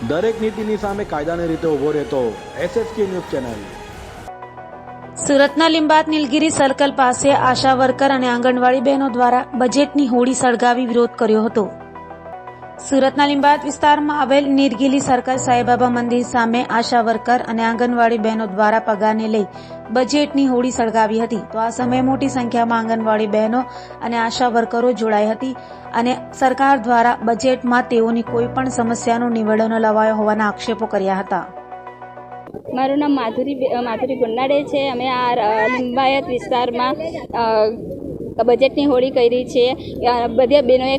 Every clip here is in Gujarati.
દરેક નીતિની સામે કાયદાની રીતે ઊભો રહેતો SSK ન્યૂઝ ચેનલ। સુરતના લીંબાત નીલગિરી સર્કલ પાસે આશા વર્કર અને આંગણવાડી બહેનો દ્વારા બજેટની હોડી સળગાવી વિરોધ કર્યો હતો। સુરતના લીંબાત વિસ્તારમાં આવેલ નીલગિરી સર્કલ સાંઈબાબા મંદિર સામે આશા વર્કર અને આંગણવાડી બહેનો દ્વારા પગારને લઈ બજેટની હોડી સળગાવી હતી। તો આ સમયે મોટી સંખ્યામાં આંગણવાડી બહેનો અને આશા વર્કરો જોડાઈ હતી અને સરકાર દ્વારા બજેટમાં તેઓની કોઈ પણ સમસ્યાનું નિવેડો ન લવાયો હોવાના આક્ષેપો કર્યા હતા। મારું નામ માધુરી ગુન્નાડે છે। અમે આ લિંબાયત વિસ્તારમાં બજેટની હોળી કરી છે। બધી બહેનોએ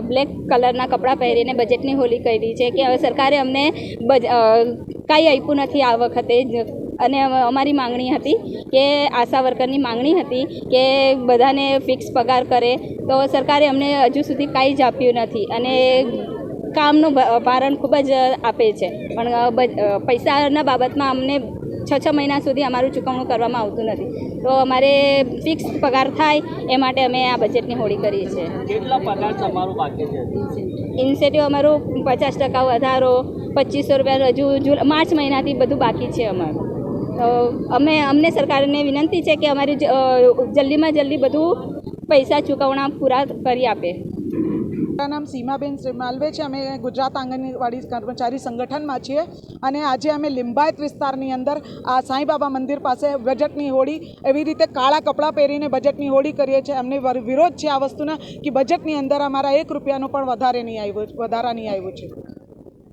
બ્લેક કલરના કપડાં પહેરીને બજેટની હોળી કરી છે કે હવે સરકારે અમને કાંઈ આપ્યું નથી આ વખતે। અને અમારી માંગણી હતી કે આશા વર્કરની માંગણી હતી કે બધાને ફિક્સ પગાર કરે, તો સરકારે અમને હજુ સુધી કાંઈ જ આપ્યું નથી અને કામનું ભારણ ખૂબ જ આપે છે, પણ પૈસાના બાબતમાં અમને 6 મહિના સુધી અમારું ચૂકવણું કરવામાં આવતું નથી। તો અમારે ફિક્સ પગાર થાય એ માટે અમે આ બજેટની હોળી કરીએ છીએ। કેટલા પગાર તમારું બાકી છે? ઇન્સેન્ટિવ અમારું 50% વધારો, 2500 રૂપિયા હજુ માર્ચ મહિનાથી બધું બાકી છે અમારું। તો અમને સરકારને વિનંતી છે કે અમારી જલ્દીમાં જલ્દી બધું પૈસા ચૂકવણા પૂરા કરી આપે। મારું નામ સીમાબેન માલવે છે। અમે ગુજરાત આંગણવાડી કર્મચારી સંગઠનમાં છીએ અને આજે અમે લિંબાયત વિસ્તારની અંદર આ સાંઈબાબા મંદિર પાસે બજેટની હોળી એવી રીતે કાળા કપડાં પહેરીને બજેટની હોળી કરીએ છીએ। અમને વિરોધ છે આ વસ્તુના કે બજેટની અંદર અમારા 1 રૂપિયાનું પણ વધારા નહીં આવ્યું છે।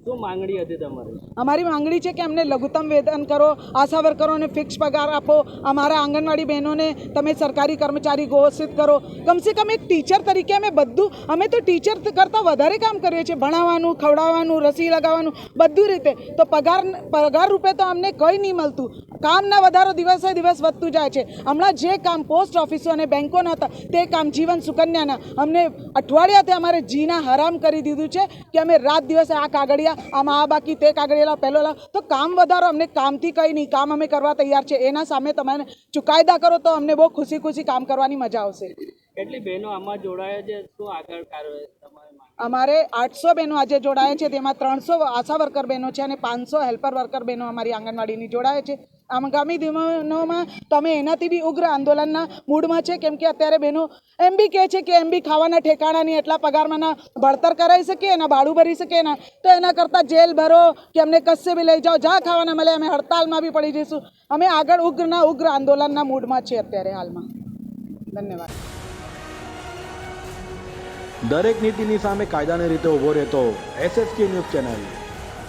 શું માંગણી હતી તમારી? અમારી માંગણી છે કે અમને લઘુત્તમ વેતન કરો, આશા વર્કરોને ફિક્સ પગાર આપો, અમારા આંગણવાડી બહેનોને તમે સરકારી કર્મચારી ઘોષિત કરો। કમસે કમ એક ટીચર તરીકે અમે તો ટીચર કરતાં વધારે કામ કરીએ છીએ, ભણાવવાનું, ખવડાવવાનું, રસી લગાવવાનું બધું રીતે। તો પગાર રૂપે તો અમને કંઈ નહીં મળતું। કામના વધારો દિવસે દિવસ વધતું જાય છે। હમણાં જે કામ પોસ્ટ ઓફિસો અને બેંકોના હતા તે કામ જીવન સુકન્યાના અમને અઠવાડિયાથી અમારે જીના હરામ કરી દીધું છે કે અમે રાત દિવસે આ કાગળિયા આમાં આ બાકી તે કાગળિયા પહેલો તો કામ વધારો, અમને કામથી કંઈ નહીં, કામ અમે કરવા તૈયાર છે। એના સામે તમે ચુકાયદા કરો તો અમને બહુ ખુશી કામ કરવાની મજા આવશે। કેટલી બહેનો આમાં જોડાયા છે? શું આગળ કાર્યવાહી? અમારે 800 બહેનો આજે જોડાયા છે, તેમાં 300 આશા વર્કર બહેનો છે અને 500 હેલ્પર વર્કર બહેનો અમારી આંગણવાડીની જોડાયા છે। આગામી દિનોમાં તમે એનાથી બી ઉગ્ર આંદોલનના મૂડમાં છે, કેમ કે અત્યારે બહેનો એમ બી કહે છે કે એમ બી ખાવાના ઠેકાણાની એટલા પગારમાં ભણતર કરાવી શકીએ, એના ભાડું ભરી શકીએ ના, તો એના કરતાં જેલ ભરો કે અમને કશે બી લઈ જાઓ, જ્યાં ખાવાના મળે અમે હડતાલમાં બી પડી જઈશું। અમે આગળ ઉગ્ર આંદોલનના મૂડમાં છીએ અત્યારે હાલમાં। ધન્યવાદ। દરેક નીતિની સામે કાયદાની રીતે ઊભો રહેતો SSK ન્યૂઝ ચેનલ।